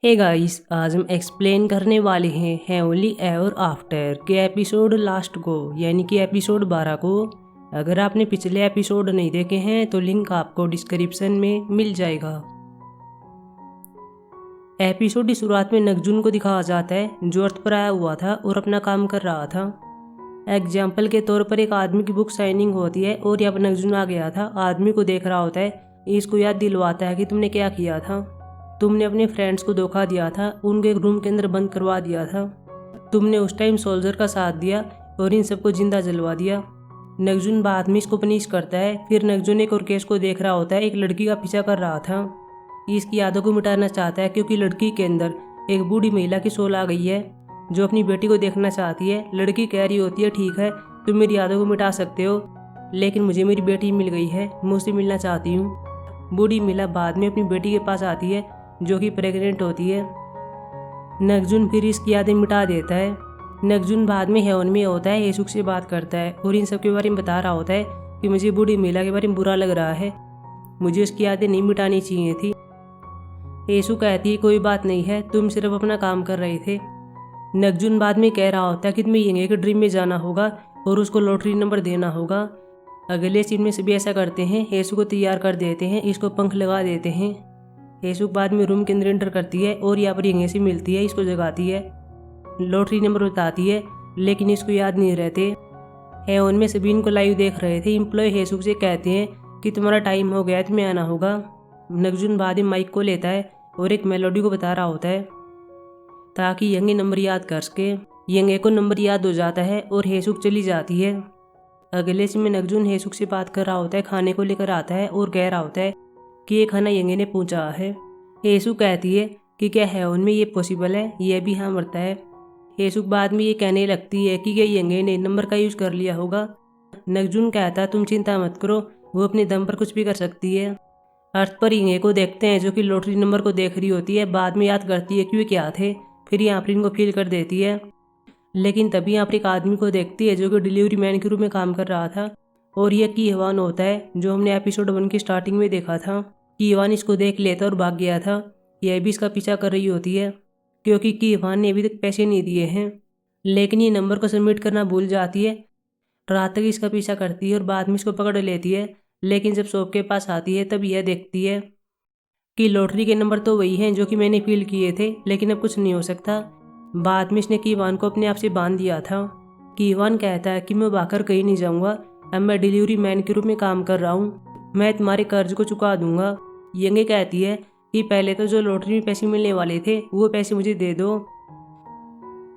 Hey guys, आज हम explain करने वाले हैं हेवनली एवर आफ्टर के एपिसोड लास्ट को, यानी कि एपिसोड 12 को। अगर आपने पिछले एपिसोड नहीं देखे हैं तो लिंक आपको डिस्क्रिप्शन में मिल जाएगा। एपिसोड की शुरुआत में नगजुन को दिखाया जाता है जो अर्थ पर आया हुआ था और अपना काम कर रहा था। एग्जाम्पल के तौर पर एक आदमी की बुक साइनिंग होती है और यहाँ पर नगजुन आ गया था। आदमी को देख रहा होता है, इसको याद दिलवाता है कि तुमने क्या किया था। तुमने अपने फ्रेंड्स को धोखा दिया था, उनको एक रूम के अंदर बंद करवा दिया था। तुमने उस टाइम सोल्जर का साथ दिया और इन सबको जिंदा जलवा दिया। नगजुन बाद में इसको पनिश करता है। फिर नगजुन एक और केस को देख रहा होता है, एक लड़की का पीछा कर रहा था। इसकी यादों को मिटाना चाहता है क्योंकि लड़की के अंदर एक बूढ़ी महिला की सोल आ गई है जो अपनी बेटी को देखना चाहती है। लड़की कह रही होती है, ठीक है तुम मेरी यादों को मिटा सकते हो, लेकिन मुझे मेरी बेटी मिल गई है, मैं उससे मिलना चाहती हूँ। बूढ़ी महिला बाद में अपनी बेटी के पास आती है जो कि प्रेग्नेंट होती है। नगजुन फिर इसकी यादें मिटा देता है। नगजुन बाद में हेवन में होता है, येसुक से बात करता है और इन सब के बारे में बता रहा होता है कि मुझे बूढ़ी महिला के बारे में बुरा लग रहा है, मुझे उसकी यादें नहीं मिटानी चाहिए थी। येसु कहती है, कोई बात नहीं है, तुम सिर्फ अपना काम कर रहे थे। नगजुन बाद में कह रहा होता है कि तुम्हें यंगे के ड्रीम में जाना होगा और उसको लॉटरी नंबर देना होगा। अगले सीन में सभी ऐसा करते हैं, येसु को तैयार कर देते हैं, इसको पंख लगा देते हैं। येसुक बाद में रूम के अंदर एंटर करती है और यहाँ पर यंगे से मिलती है, इसको जगाती है, लॉटरी नंबर बताती है, लेकिन इसको याद नहीं रहते। हेवन में सभी इनको लाइव देख रहे थे। एम्प्लॉय येसुक से कहते हैं कि तुम्हारा टाइम हो गया है, तुम्हें आना होगा। नगजुन बाद में माइक को लेता है और एक मेलोडी को बता रहा होता है ताकि यंगे नंबर याद कर सके। यंगे को नंबर याद हो जाता है और येसुक चली जाती है। अगले सीन में नगजुन येसुक से बात कर रहा होता है, खाने को लेकर आता है और कह रहा होता है कि ये खाना यंगे ने पूछा है। येसु कहती है कि क्या हेवन में ये पॉसिबल है, यह भी हाँ मरता है। येसुक बाद में ये कहने लगती है कि क्या यंगे ने नंबर का यूज कर लिया होगा। नगजुन कहता है, तुम चिंता मत करो, वो अपने दम पर कुछ भी कर सकती है। अर्थ पर यंगे को देखते हैं जो कि लॉटरी नंबर को देख रही होती है। बाद में याद करती है कि वे क्या थे, फिर यहाँ पर इनको फील कर देती है। लेकिन तभी यहाँ पर एक आदमी को देखती है जो कि डिलीवरी मैन के रूप में काम कर रहा था और यह कीहवान होता है जो हमने एपिसोड 1 की स्टार्टिंग में देखा था। कीहवान इसको देख लेता और भाग गया था। यह भी इसका पीछा कर रही होती है क्योंकि कीहवान ने अभी तक पैसे नहीं दिए हैं, लेकिन ये नंबर को सबमिट करना भूल जाती है। रात तक इसका पीछा करती है और बाद में इसको पकड़ लेती है। लेकिन जब शॉप के पास आती है तब यह देखती है कि लॉटरी के नंबर तो वही हैं जो कि मैंने फील किए थे, लेकिन अब कुछ नहीं हो सकता। बाद में इसने कीहवान को अपने आप से बांध दिया था। कीहवान कहता है कि मैं भागकर कहीं नहीं जाऊँगा, अब मैं डिलीवरी मैन के रूप में काम कर रहा हूँ, मैं तुम्हारे कर्ज को चुका दूंगा। यंगे कहती है कि पहले तो जो लॉटरी में पैसे मिलने वाले थे वो पैसे मुझे दे दो।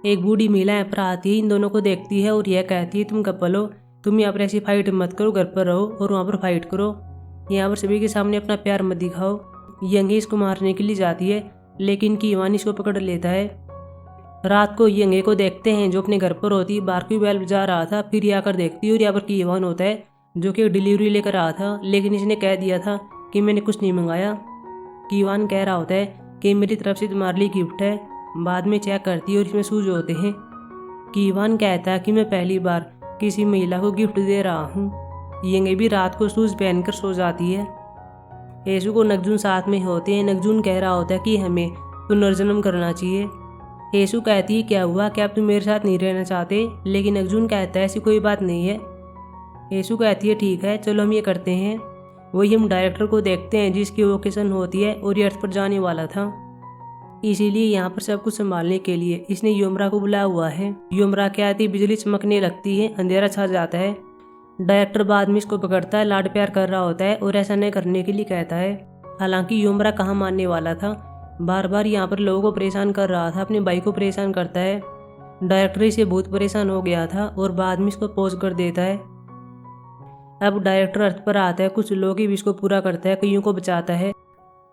एक बूढ़ी महिला यहाँ पर आती है, इन दोनों को देखती है और यह कहती है, तुम कपल हो, तुम यहाँ पर ऐसी फाइट मत करो, घर पर रहो और वहाँ पर फाइट करो, यहाँ पर सभी के सामने अपना प्यार मत दिखाओ। यंगे इसको मारने के लिए जाती है, लेकिन कीहवान इसको पकड़ लेता है। रात को यंगे को देखते हैं जो अपने घर पर होती है, बाहर की बेल बजा रहा था। फिर ये आकर देखती है और यहाँ पर कीहवान होता है जो कि डिलीवरी लेकर आया था, लेकिन इसने कह दिया था कि मैंने कुछ नहीं मंगाया। कीहवान कह रहा होता है कि मेरी तरफ से तुम्हारे लिए गिफ्ट है। बाद में चेक करती है और इसमें शूज होते हैं। कीहवान कहता है कि मैं पहली बार किसी महिला को गिफ्ट दे रहा हूँ। यंगे भी रात को शूज पहनकर सो जाती है। येसु को नगजुन साथ में होते हैं। नगजुन कह रहा होता है कि हमें पुनर्जन्म करना चाहिए। येसु कहती है, क्या हुआ, क्या आप तुम मेरे साथ नहीं रहना चाहते? लेकिन नगजुन कहता है ऐसी कोई बात नहीं है। येसु कहती है, ठीक है चलो हम ये करते हैं। वही हम डायरेक्टर को देखते हैं जिसकी वोकेशन होती है और ये अर्थ पर जाने वाला था, इसीलिए यहाँ पर सब कुछ संभालने के लिए इसने योमरा को बुलाया हुआ है। योमरा के आती बिजली चमकने लगती है, अंधेरा छा जाता है। डायरेक्टर बाद में इसको पकड़ता है, लाड प्यार कर रहा होता है और ऐसा नहीं करने के लिए कहता है। हालांकि योमरा कहाँ मानने वाला था, बार बार यहाँ पर लोगों को परेशान कर रहा था, अपने भाई को परेशान करता है। डायरेक्टर इसे बहुत परेशान हो गया था और बाद में इसको पोज कर देता है। अब डायरेक्टर अर्थ पर आता है, कुछ लोगों की विश को पूरा करता है, कईयों को बचाता है।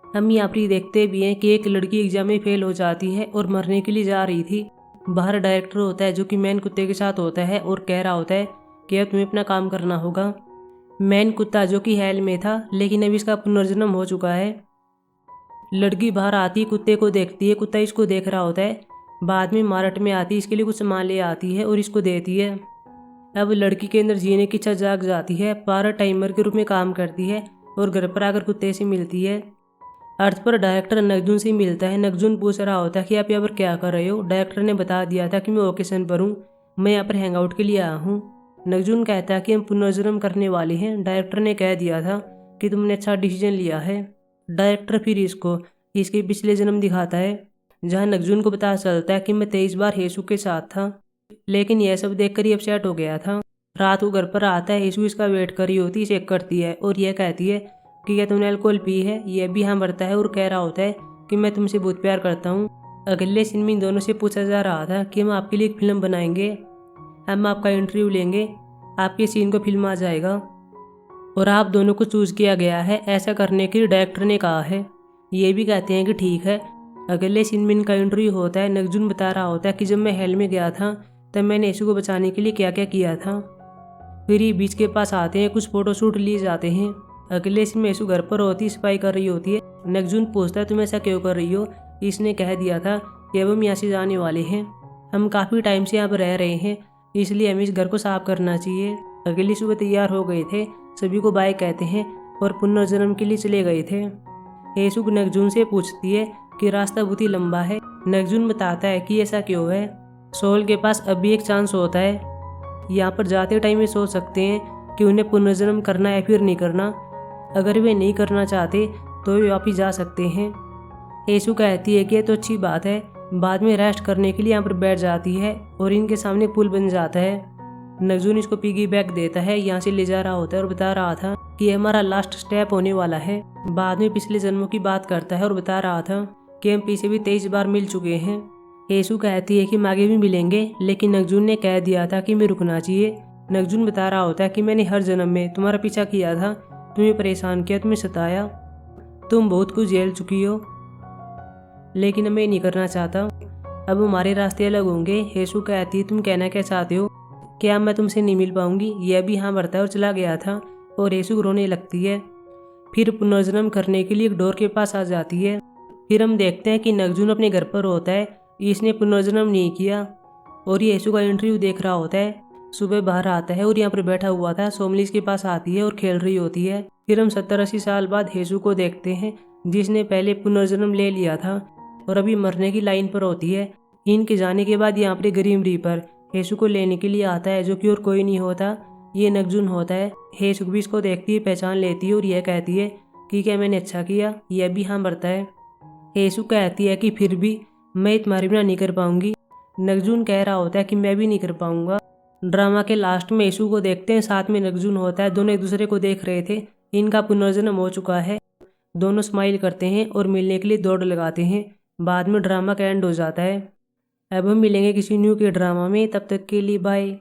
हम यहाँ पर देखते भी हैं कि एक लड़की एग्जाम में फेल हो जाती है और मरने के लिए जा रही थी। बाहर डायरेक्टर होता है जो कि मैन कुत्ते के साथ होता है और कह रहा होता है कि अब तुम्हें अपना काम करना होगा। मैन कुत्ता जो कि हेल में था लेकिन अब इसका पुनर्जन्म हो चुका है। लड़की बाहर आती कुत्ते को देखती है, कुत्ता इसको देख रहा होता है। बाद में मार्केट में आती, इसके लिए कुछ सामान ले आती है और इसको देती है। अब लड़की के अंदर जीने की इच्छा जाग जाती है, पार्ट टाइमर के रूप में काम करती है और घर पर आकर कुत्ते से मिलती है। अर्थ पर डायरेक्टर नगजुन से मिलता है। नगजुन पूछ रहा होता है कि आप यहाँ पर क्या कर रहे हो। डायरेक्टर ने बता दिया था कि मैं ओकेशन पर हूँ, मैं यहाँ पर हैंग आउट के लिए आया हूँ। नगजुन कहता है कि हम पुनर्जन्म करने वाले हैं। डायरेक्टर ने कह दिया था कि तुमने अच्छा डिसीजन लिया है। डायरेक्टर फिर इसके पिछले जन्म दिखाता है, जहाँ नगजुन को पता चलता है कि मैं 23 बार हेसु के साथ था, लेकिन यह सब देखकर ही अपसेट हो गया था। रात को घर पर आता है, हेसु इसका वेट कर रही होती, चेक करती है और यह कहती है कि क्या तुमने अल्कोहल पी है। यह भी हाँ भरता है और कह रहा होता है कि मैं तुमसे बहुत प्यार करता हूँ। अगले सीन में इन दोनों से पूछा जा रहा था कि हम आपके लिए एक फिल्म बनाएंगे, हम आपका इंटरव्यू लेंगे, आपके सीन को फिल्म आ जाएगा और आप दोनों को चूज किया गया है, ऐसा करने के लिए डायरेक्टर ने कहा है। ये भी कहते हैं कि ठीक है। अगले सीन में इनका इंटरव्यू होता है। नगजुन बता रहा होता है कि जब मैं हेल में गया था तब मैंने हेसु को बचाने के लिए क्या क्या किया था। फिर ये बीच के पास आते हैं, कुछ फोटोशूट लिए जाते हैं। अगले सीन में हेसु घर पर होती, सफाई कर रही होती है। नगजुन पूछता है तुम ऐसा क्यों कर रही हो। इसने कह दिया था कि अब हम यहाँ से जाने वाले हैं, हम काफ़ी टाइम से यहाँ पर रह रहे हैं, इसलिए हमें इस घर को साफ करना चाहिए। अगली सुबह तैयार हो गए थे, सभी को बाय कहते हैं और पुनर्जन्म के लिए चले गए थे। हेसु नगजुन से पूछती है कि रास्ता बहुत ही लंबा है। नगजुन बताता है कि ऐसा क्यों है। सोल के पास अभी एक चांस होता है, यहाँ पर जाते टाइम वे सोच सकते हैं कि उन्हें पुनर्जन्म करना है फिर नहीं करना। अगर वे नहीं करना चाहते तो वे वापिस जा सकते हैं। हेसु कहती है कि यह तो अच्छी बात है। बाद में रेस्ट करने के लिए यहाँ पर बैठ जाती है और इनके सामने पुल बन जाता है। नगजुन इसको पिगी बैग देता है, यहाँ से ले जा रहा होता है और बता रहा था कि यह हमारा लास्ट स्टेप होने वाला है। बाद में पिछले जन्मों की बात करता है और बता रहा था कि हम पीछे भी 23 बार मिल चुके हैं। हेसु कहती है कि हम आगे भी मिलेंगे, लेकिन नगजुन ने कह दिया था कि मैं रुकना चाहिए। नगजुन बता रहा होता है कि मैंने हर जन्म में तुम्हारा पीछा किया था, तुम्हें परेशान किया, तुम्हें सताया, तुम बहुत कुछ झेल चुकी हो, लेकिन मैं नहीं करना चाहता। अब हमारे रास्ते अलग होंगे। हेसु कहती है तुम कहना क्या चाहते हो, क्या मैं तुमसे नहीं मिल पाऊंगी। यह भी हाँ भरता है और चला गया था और हेसु रोने लगती है। फिर पुनर्जन्म करने के लिए एक डोर के पास आ जाती है। फिर हम देखते हैं कि नगजुन अपने घर पर होता है, इसने पुनर्जन्म नहीं किया और ये हेसु का इंटरव्यू देख रहा होता है। सुबह बाहर आता है और यहाँ पर बैठा हुआ था, सोमली इसके पास आती है और खेल रही होती है। फिर हम 70-80 साल बाद हेसु को देखते हैं, जिसने पहले पुनर्जन्म ले लिया था और अभी मरने की लाइन पर होती है। इनके जाने के बाद यहाँ पर ग्रीम रीपर हेसु को लेने के लिए आता है, जो कि और कोई नहीं होता, ये नगजुन होता है। हेसु भी इसको देखती है, पहचान लेती है और यह कहती है कि क्या मैंने अच्छा किया। यह भी हाँ भरता है। हेसु कहती है कि फिर भी मैं तुम्हारे बिना नहीं कर पाऊंगी। नगजुन कह रहा होता है कि मैं भी नहीं कर पाऊंगा। ड्रामा के लास्ट में हेसु को देखते हैं, साथ में नगजुन होता है। दोनों एक दूसरे को देख रहे थे, इनका पुनर्जन्म हो चुका है। दोनों स्माइल करते हैं और मिलने के लिए दौड़ लगाते हैं। बाद में ड्रामा का एंड हो जाता है। अब हम मिलेंगे किसी न्यू के ड्रामा में, तब तक के लिए बाय।